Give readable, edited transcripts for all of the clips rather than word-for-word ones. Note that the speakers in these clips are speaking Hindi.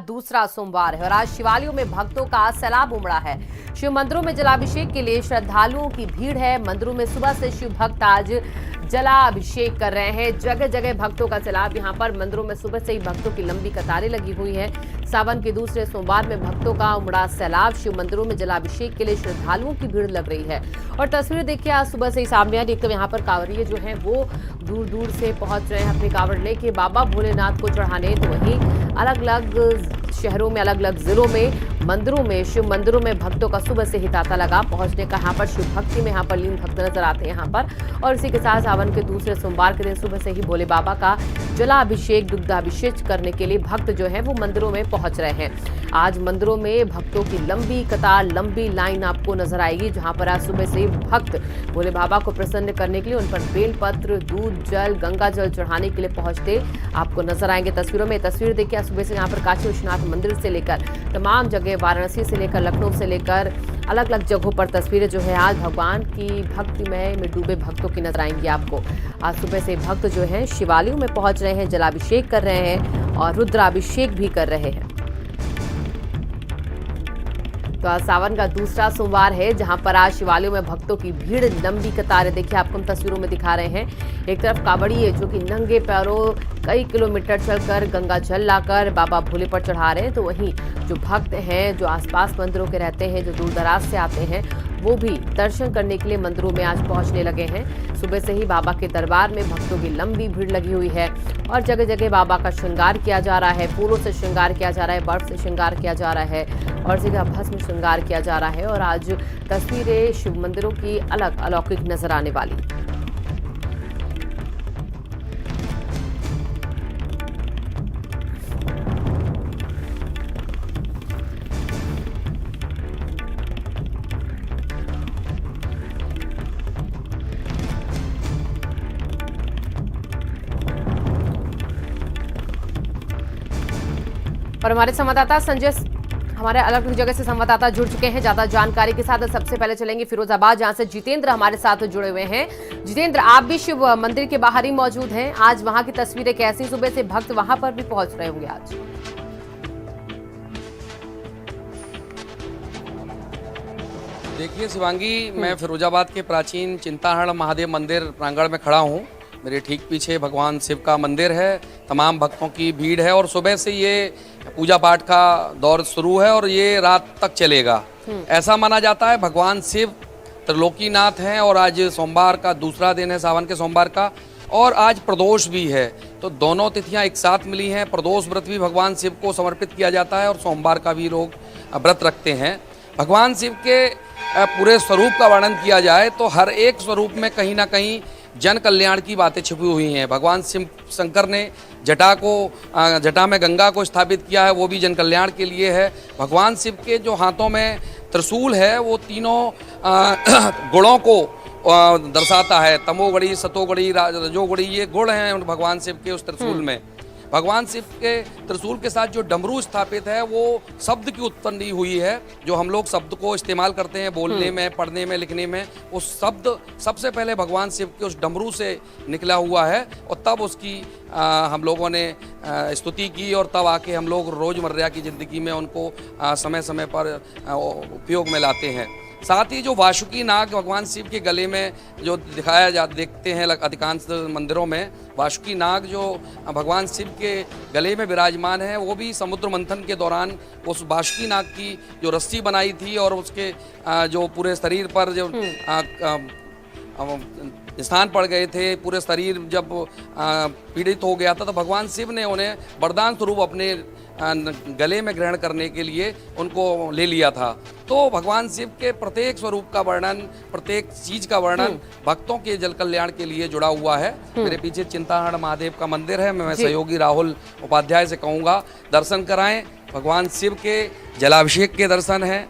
दूसरा सोमवार है और आज शिवालयों में भक्तों का सैलाब उमड़ा है। शिव मंदिरों में जलाभिषेक के लिए श्रद्धालुओं की भीड़ है। मंदिरों में सुबह से शिव भक्त आज जलाभिषेक कर रहे हैं। जगह जगह भक्तों का सैलाब। यहाँ पर मंदिरों में सुबह से ही भक्तों की लंबी कतारें लगी हुई है। सावन के दूसरे सोमवार में भक्तों का उमड़ा सैलाब। शिव मंदिरों में जलाभिषेक के लिए श्रद्धालुओं की भीड़ लग रही है और तस्वीर देखिए आज सुबह से ही सामने आ रही है। यहाँ पर कांवरिये जो हैं वो दूर दूर से पहुंच रहे हैं अपने कांवड़ लेके बाबा भोलेनाथ को चढ़ाने। तो वहीं अलग अलग शहरों में, अलग अलग जिलों में, मंदिरों में, शिव मंदिरों में भक्तों का सुबह से ही तांता लगा पहुंचने का। यहाँ पर शिव भक्ति में यहाँ पर लीन भक्त नजर आते हैं यहाँ पर। और इसी के साथ सावन के दूसरे सोमवार के दिन सुबह से ही भोले बाबा का जलाभिषेक, दुग्धाभिषेक करने के लिए भक्त जो है वो मंदिरों में पहुंच रहे हैं। आज मंदिरों में भक्तों की लंबी कतार, लंबी लाइन आपको नजर आएगी, जहां पर आज सुबह से भक्त भोले बाबा को प्रसन्न करने के लिए उन पर बेलपत्र, दूध, जल, गंगा जल चढ़ाने के लिए पहुंचते आपको नजर आएंगे। तस्वीरों में तस्वीर देखिए सुबह से यहाँ पर काशी विश्वनाथ मंदिर से लेकर तमाम जगह, वाराणसी से लेकर लखनऊ से लेकर अलग अलग जगहों पर तस्वीरें जो है आज भगवान की भक्तिमय में डूबे भक्तों की नजर आएंगी आपको। आज सुबह से भक्त जो हैं शिवालयों में पहुंच रहे हैं, जलाभिषेक कर रहे हैं और रुद्राभिषेक भी कर रहे हैं। तो आज सावन का दूसरा सोमवार है, जहां पर आज शिवालयों में भक्तों की भीड़, लंबी कतारें देखिए आपको हम तस्वीरों में दिखा रहे हैं। एक तरफ कांवड़िये जो कि नंगे पैरों कई किलोमीटर चलकर गंगा जल लाकर बाबा भोले पर चढ़ा रहे हैं, तो वहीं जो भक्त हैं, जो आसपास मंदिरों के रहते हैं, जो दूर दराज से आते हैं, वो भी दर्शन करने के लिए मंदिरों में आज पहुंचने लगे हैं। सुबह से ही बाबा के दरबार में भक्तों की लंबी भीड़ लगी हुई है और जगह जगह बाबा का श्रृंगार किया जा रहा है। फूलों से श्रृंगार किया जा रहा है, बर्फ से श्रृंगार किया जा रहा है और जगह भस्म श्रृंगार किया जा रहा है। और आज तस्वीरें शिव मंदिरों की अलग अलौकिक नजर आने वाली। और हमारे संवाददाता संजय, हमारे अलग अलग जगह से संवाददाता जुड़ चुके हैं ज्यादा जानकारी के साथ। सबसे पहले चलेंगे फिरोजाबाद, जहां से जितेंद्र हमारे साथ जुड़े हुए हैं। जितेंद्र, आप भी शिव मंदिर के बाहर ही मौजूद हैं। आज वहां की तस्वीरें कैसी? सुबह से भक्त वहां पर भी पहुंच रहे होंगे आज। देखिए शिवांगी, मैं फिरोजाबाद के प्राचीन चिंताहरण महादेव मंदिर प्रांगण में खड़ा हूँ। मेरे ठीक पीछे भगवान शिव का मंदिर है, तमाम भक्तों की भीड़ है और सुबह से ये पूजा पाठ का दौर शुरू है और ये रात तक चलेगा। ऐसा माना जाता है भगवान शिव त्रिलोकीनाथ हैं और आज सोमवार का दूसरा दिन है, सावन के सोमवार का, और आज प्रदोष भी है। तो दोनों तिथियां एक साथ मिली हैं। प्रदोष व्रत भी भगवान शिव को समर्पित किया जाता है और सोमवार का भी लोग व्रत रखते हैं। भगवान शिव के पूरे स्वरूप का वर्णन किया जाए तो हर एक स्वरूप में कहीं ना कहीं जन कल्याण की बातें छिपी हुई हैं। भगवान शिव शंकर ने जटा में गंगा को स्थापित किया है, वो भी जन कल्याण के लिए है। भगवान शिव के जो हाथों में त्रिशूल है वो तीनों गुणों को दर्शाता है। तमोगुणी, सतोगुणी, रजोगुणी, ये गुण हैं भगवान शिव के उस त्रिशूल में। भगवान शिव के त्रिशूल के साथ जो डमरू स्थापित है वो शब्द की उत्पत्ति हुई है। जो हम लोग शब्द को इस्तेमाल करते हैं बोलने में, पढ़ने में, लिखने में, वो शब्द सबसे पहले भगवान शिव के उस डमरू से निकला हुआ है और तब उसकी हम लोगों ने स्तुति की और तब आके हम लोग रोज़मर्रा की ज़िंदगी में उनको समय समय पर उपयोग में लाते हैं। साथ ही जो वासुकी नाग भगवान शिव के गले में जो देखते हैं अधिकांश मंदिरों में, वासुकी नाग जो भगवान शिव के गले में विराजमान है, वो भी समुद्र मंथन के दौरान उस वासुकी नाग की जो रस्सी बनाई थी और उसके जो पूरे शरीर पर जो स्थान पड़ गए थे, पूरे शरीर जब पीड़ित हो गया था, तो भगवान शिव ने उन्हें वरदान स्वरूप अपने गले में ग्रहण करने के लिए उनको ले लिया था। तो भगवान शिव के प्रत्येक स्वरूप का वर्णन, प्रत्येक चीज का वर्णन भक्तों के जल कल्याण के लिए जुड़ा हुआ है। मेरे पीछे चिंताहरण महादेव का मंदिर है। मैं सहयोगी राहुल उपाध्याय से कहूँगा दर्शन कराएं। भगवान शिव के जलाभिषेक के दर्शन हैं।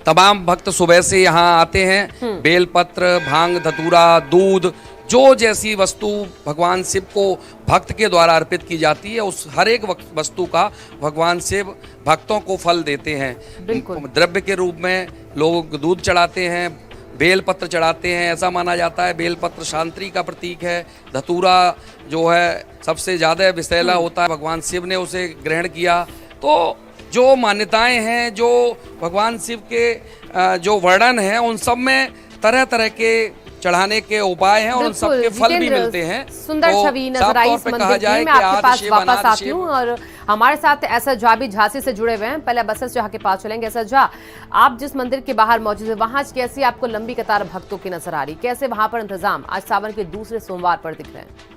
तमाम भक्त सुबह से यहाँ आते हैं। बेलपत्र, भांग, धतूरा, दूध, जो जैसी वस्तु भगवान शिव को भक्त के द्वारा अर्पित की जाती है, उस हर एक वस्तु का भगवान शिव भक्तों को फल देते हैं। द्रव्य के रूप में लोग दूध चढ़ाते हैं, बेलपत्र चढ़ाते हैं। ऐसा माना जाता है बेलपत्र शांति का प्रतीक है। धतूरा जो है सबसे ज़्यादा विषैला होता है, भगवान शिव ने उसे ग्रहण किया। तो जो मान्यताएं हैं, जो भगवान शिव के जो वर्णन है, उन सब में तरह तरह के चढ़ाने के उपाय हैं और उन सब के फल भी मिलते हैं। सुंदर छवि नजर आई इस मंदिर की। मैं आपके पास वापस आती हूँ और हमारे साथ एसएस झा भी झांसी से जुड़े हुए हैं। पहले अब एसएस झा के पास चलेंगे। एसएस झा, आप जिस मंदिर के बाहर मौजूद है, वहां कैसी आपको लंबी कतार भक्तों की नजर आ रही, कैसे वहां पर इंतजाम आज सावन के दूसरे सोमवार पर दिख रहे हैं?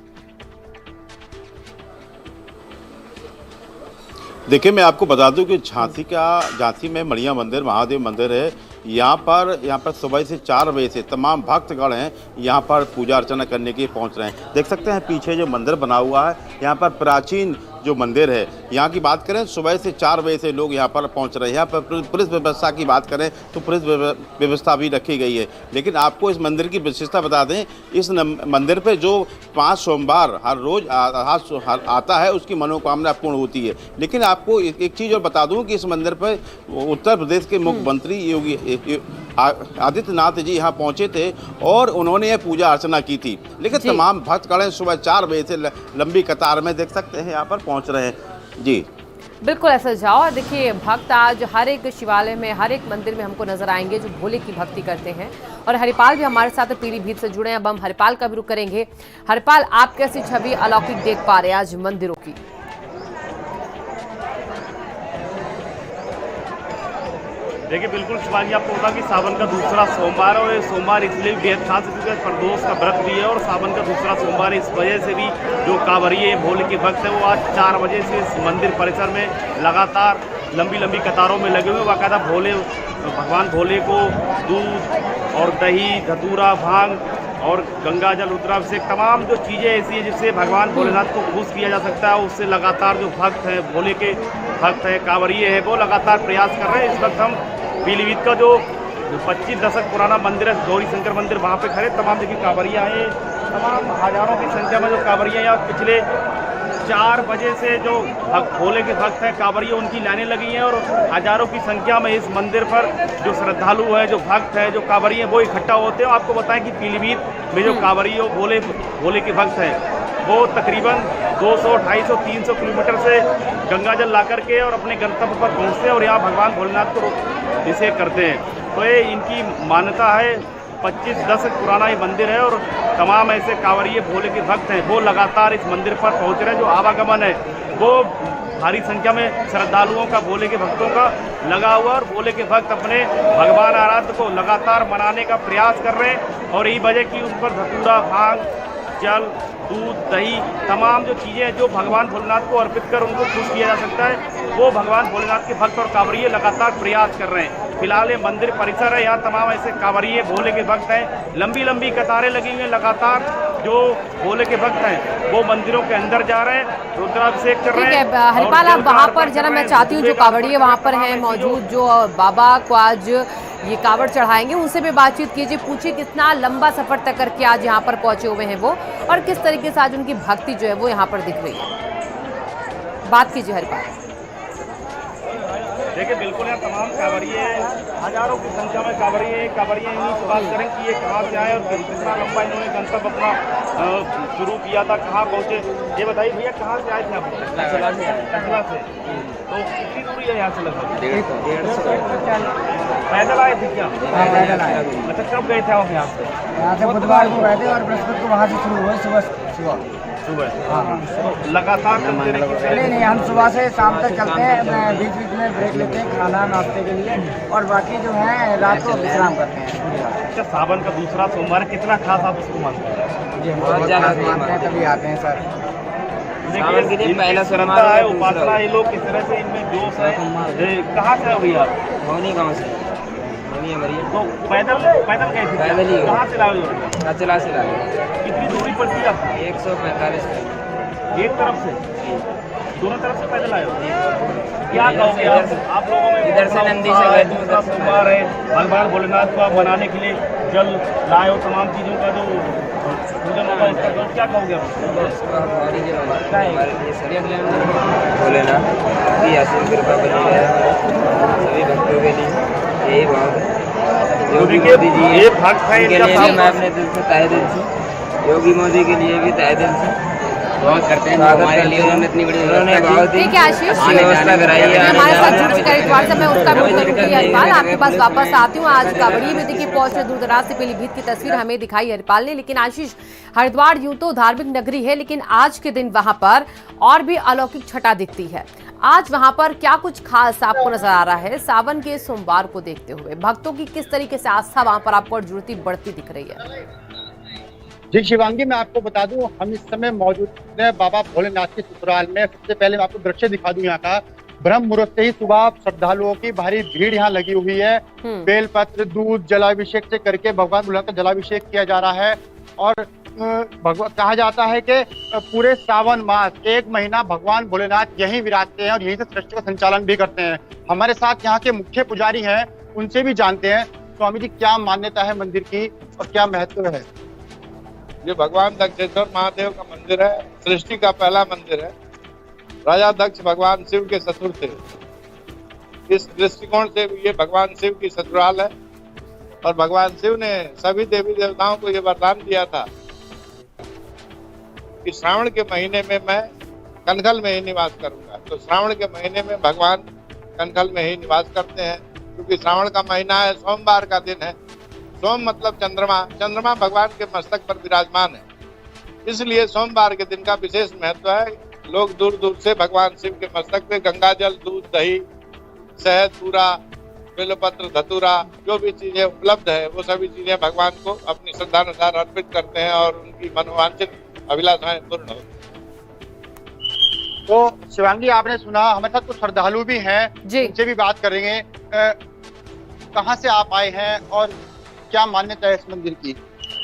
देखिए, मैं आपको बता दूं कि झांसी में मणिया मंदिर, महादेव मंदिर है। यहाँ पर सुबह से 4 बजे से तमाम भक्तगण हैं यहाँ पर पूजा अर्चना करने के लिए पहुँच रहे हैं। देख सकते हैं पीछे जो मंदिर बना हुआ है, यहाँ पर प्राचीन जो मंदिर है, यहाँ की बात करें सुबह से 4 बजे से लोग यहाँ पर पहुँच रहे हैं। यहाँ पर पुलिस व्यवस्था की बात करें तो पुलिस व्यवस्था भी रखी गई है। लेकिन आपको इस मंदिर की विशेषता बता दें, इस मंदिर पर जो 5 सोमवार हर रोज आता है, उसकी मनोकामना पूर्ण होती है। लेकिन आपको एक चीज़ और बता दूँ कि इस मंदिर पर उत्तर प्रदेश के मुख्यमंत्री योगी आदित्यनाथ जी यहाँ पहुँचे थे और उन्होंने यह पूजा अर्चना की थी। लेकिन तमाम भक्तगण सुबह 4 बजे से लंबी कतार में देख सकते हैं यहाँ पर पहुँच रहे हैं। जी बिल्कुल ऐसा जाओ। और देखिए, भक्त आज हर एक शिवालय में, हर एक मंदिर में हमको नजर आएंगे जो भोले की भक्ति करते हैं। और हरिपाल भी हमारे साथ पीलीभीत से जुड़े हैं। अब हम हरिपाल का भी रुख करेंगे। हरिपाल, आप कैसी छवि अलौकिक देख पा रहे हैं आज मंदिरों की? देखिए, बिल्कुल शिवाजी, आपको बता कि सावन का दूसरा सोमवार है और ये सोमवार इसलिए भी बेहद खास है क्योंकि प्रदोष का व्रत भी है और सावन का दूसरा सोमवार इस वजह से भी जो कांवरिये भोले के भक्त हैं वो आज 4 बजे से इस मंदिर परिसर में लगातार लंबी लंबी कतारों में लगे हुए। बाकायदा भगवान भोले को दूध और दही, धतूरा, भांग और गंगा जल, रुद्राभिषेक, तमाम जो चीज़ें ऐसी हैं जिससे भगवान भोलेनाथ को खुश किया जा सकता है, उससे लगातार जो भक्त हैं, भोले के भक्त हैं, कांवरिये हैं, वो लगातार प्रयास कर रहे हैं। इस वक्त हम पीलीभीत का जो 25 दशक पुराना मंदिर है, गौरी शंकर मंदिर, वहाँ पे खड़े। तमाम देखिए कांवरिया आए, तमाम हजारों की संख्या में जो कांवरिया यहाँ पिछले 4 बजे से जो भोले के भक्त हैं, कांवरिया, उनकी लाइनें लगी हैं और हजारों की संख्या में इस मंदिर पर जो श्रद्धालु है, जो भक्त है, जो कांवरिया, वो इकट्ठा होते हैं। आपको बताएं कि पीलीभीत में जो कांवरिया भोले के भक्त हैं, वो तकरीबन 200, 250, 300 किलोमीटर से गंगा जल ला करके और अपने गंतव्य पर पहुँचते हैं और यहाँ भगवान भोलेनाथ को अभिषेक करते हैं। तो ये इनकी मान्यता है। 25 दशक पुराना ये मंदिर है और तमाम ऐसे कांवरिये भोले के भक्त हैं, वो लगातार इस मंदिर पर पहुँच रहे हैं। जो आवागमन है वो भारी संख्या में श्रद्धालुओं का, भोले के भक्तों का लगा हुआ और भोले के भक्त अपने भगवान आराध्य को लगातार मनाने का प्रयास कर रहे हैं। और यही वजह की उस पर धतूरा, भांग, जल, दूध, दही, तमाम जो चीज़ें जो भगवान भोलेनाथ को अर्पित कर उनको खुश किया जा सकता है, वो भगवान भोलेनाथ के भक्त और कांवरिये लगातार प्रयास कर रहे हैं। फिलहाल ये मंदिर परिसर है, यहाँ तमाम ऐसे कांवरिये भोले के भक्त हैं, लंबी लंबी कतारें लगी हुई हैं। लगातार जो भोले के भक्त हैं वो मंदिरों के अंदर जा रहे हैं, रुद्राभिषेक कर रहे हैं। हरिपाल, आप वहाँ पर जरा, मैं चाहती हूँ जो कांवरिये वहाँ पर हैं मौजूद, जो बाबा को आज ये कावड़ चढ़ाएंगे, उनसे भी बातचीत कीजिए, पूछिए कितना लंबा सफर तक करके आज यहाँ पर पहुंचे हुए हैं वो, और किस तरीके से आज उनकी भक्ति जो है वो यहाँ पर दिख रही है। बात कीजिए हरिपाल। देखिए, बिल्कुल यहाँ तमाम कांवरिये, हजारों की संख्या में कांवरिये इन्हीं से बात करें कि ये कहाँ से आए और कितना लंबा इन्होंने गंतव्य अपना शुरू किया था, कहाँ पहुँचे। ये बताइए भैया, कहाँ से आए थे आप? कसला से। तो कितनी दूरी है यहाँ से? लगभग 150। पैदल आए थे क्या? हाँ, पैदल आए। अच्छा, कब गए थे आप यहाँ से? यहाँ से बुधवार को गए थे और बृहस्पति को वहाँ से शुरू हुए सुबह। हाँ, लगातार चलते रहिए। नहीं, हम सुबह से शाम तक चलते हैं, बीच बीच में ब्रेक लेते हैं खाना नाश्ते के लिए, और बाकी जो है रात को विश्राम करते हैं। अच्छा, सावन का दूसरा सोमवार कितना खास आप इसको मानते हैं? जी, हम बहुत ज़्यादा मानते हैं, तभी आते हैं सर। देखिए, इनकी श्रद्धा है, उपासना, ये लोग किस तरह से इनमें जोश है। कहाँ से हो भैया? मौनी गाँव से। तो पैदल गए थे? पैदल ही। कहाँ से लाए हो? चला से लाए। कितनी दूरी पड़ती है आपको? 145। एक तरफ से? दोनों तरफ से पैदल आए हो? क्या कहोगे आप लोगों में? इधर से नंदी से गए थे। दूसरा सोमवार है, भगवान भोलेनाथ को मनाने के लिए जल लाए हो, तमाम चीज़ों का जो पूजन होगा, इसका जो क्या कहोगे आप? भोलेनाथ की असीम कृपा बनी है सभी भक्तों के लिए, यही भाव है। योगी मोदी जी ये भक्त है, इनके लिए मैं अपने दिल से, तहे दिल से, योगी मोदी के लिए भी तहे दिल से बहुत करते हैं, हमारे लिए उन्होंने इतनी बड़ी व्यवस्था की। ठीक है आशीष, व्यवस्था कराई है, हमारे साथ जुड़ चुका है इस बार से, मैं उसका भी करूंगी। हरिपाल, आपके पास वापस आती हूँ। आज कावड़िए में देखिए पहुंचे दूर दराज से पीलीभीत की तस्वीर हमें दिखाई हरिपाल ने। लेकिन आशीष, हरिद्वार यूं तो धार्मिक नगरी है, लेकिन आज के दिन वहां पर और भी अलौकिक छटा दिखती है। आज वहां पर क्या कुछ खास आपको नजर आ रहा है? सावन के सोमवार को देखते हुए भक्तों की किस तरीके से आस्था वहां पर आपको और जुड़ती बढ़ती दिख रही है? जी शिवांगी, मैं आपको बता दूं, हम इस समय मौजूद हैं बाबा भोलेनाथ के ससुराल में। सबसे पहले मैं आपको दृश्य दिखा दूं यहाँ का। ब्रह्म मुहूर्त से ही सुबह श्रद्धालुओं की भारी भीड़ यहाँ लगी हुई है। बेलपत्र, दूध, जलाभिषेक से करके भगवान भोलेनाथ का जलाभिषेक किया जा रहा है। और कहा जाता है कि पूरे सावन मास 1 महीना भगवान भोलेनाथ यहीं विराजते हैं और यहीं से सृष्टि का संचालन भी करते हैं। हमारे साथ यहाँ के मुख्य पुजारी हैं, उनसे भी जानते हैं। स्वामी जी, क्या मान्यता है मंदिर की और क्या महत्व है? ये भगवान दक्षेश्वर महादेव का मंदिर है, सृष्टि का पहला मंदिर है। राजा दक्ष भगवान शिव के ससुर थे। इस दृष्टिकोण से ये भगवान शिव की ससुराल है और भगवान शिव ने सभी देवी देवताओं को ये वरदान दिया था कि श्रावण के महीने में मैं कनखल में ही निवास करूंगा। तो श्रावण के महीने में भगवान कनखल में ही निवास करते हैं, क्योंकि श्रावण का महीना है, सोमवार का दिन है। सोम मतलब चंद्रमा, चंद्रमा भगवान के मस्तक पर विराजमान है, इसलिए सोमवार के दिन का विशेष महत्व है। लोग दूर दूर से भगवान शिव के मस्तक पे गंगा जल, दूध, दही, शहद, पूरा, बेलपत्र, धतूरा, जो भी चीजें उपलब्ध है वो सभी चीजें भगवान को अपनी श्रद्धानुसार अर्पित करते हैं और उनकी मनोवांछित अभिलाषाएं पूर्ण होती हैं। तो शिवांगी, आपने सुना, हमारे साथ कुछ श्रद्धालु भी हैं, उनसे भी बात करेंगे। कहाँ से आप आए हैं और क्या मान्यता है इस मंदिर की?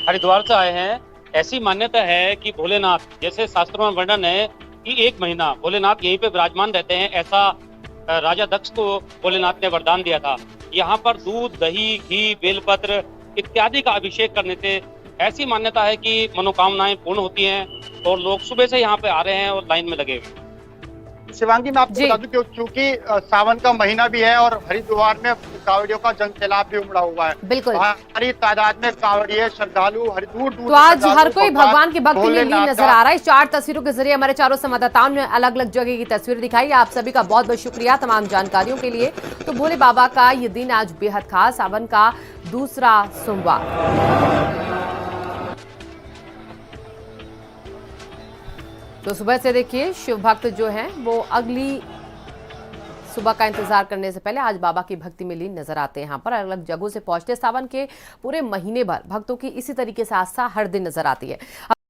हरिद्वार से आए हैं। ऐसी मान्यता है कि भोलेनाथ, जैसे शास्त्रों में वर्णन है कि 1 महीना भोलेनाथ यहीं पे विराजमान रहते हैं, ऐसा राजा दक्ष को भोलेनाथ ने वरदान दिया था। यहाँ पर दूध, दही, घी, बेलपत्र इत्यादि का अभिषेक करने से ऐसी मान्यता है कि मनोकामनाएं पूर्ण होती हैं और लोग सुबह से यहाँ पे आ रहे हैं और लाइन में लगे हुए। शिवांगी, मैं आपको बता दूं कि चूंकि सावन का महीना भी है और हरिद्वार में कांवड़ियों का जनसैलाब भी उमड़ा हुआ है। बिल्कुल, भारी तादाद में कांवड़िए, श्रद्धालु दूर दूर। तो आज हर कोई भगवान के भक्ति में लीन नजर आ रहा है। 4 तस्वीरों के जरिए हमारे चारों संवाददाताओं ने अलग अलग जगह की तस्वीर दिखाई। आप सभी का बहुत बहुत शुक्रिया तमाम जानकारियों के लिए। तो भोले बाबा का ये दिन आज बेहद खास, सावन का दूसरा सोमवार। तो सुबह से देखिए शिव भक्त जो हैं वो अगली सुबह का इंतजार करने से पहले आज बाबा की भक्ति में लीन नजर आते हैं। यहाँ पर अलग अलग जगहों से पहुंचते। सावन के पूरे महीने भर भक्तों की इसी तरीके से आस्था हर दिन नजर आती है।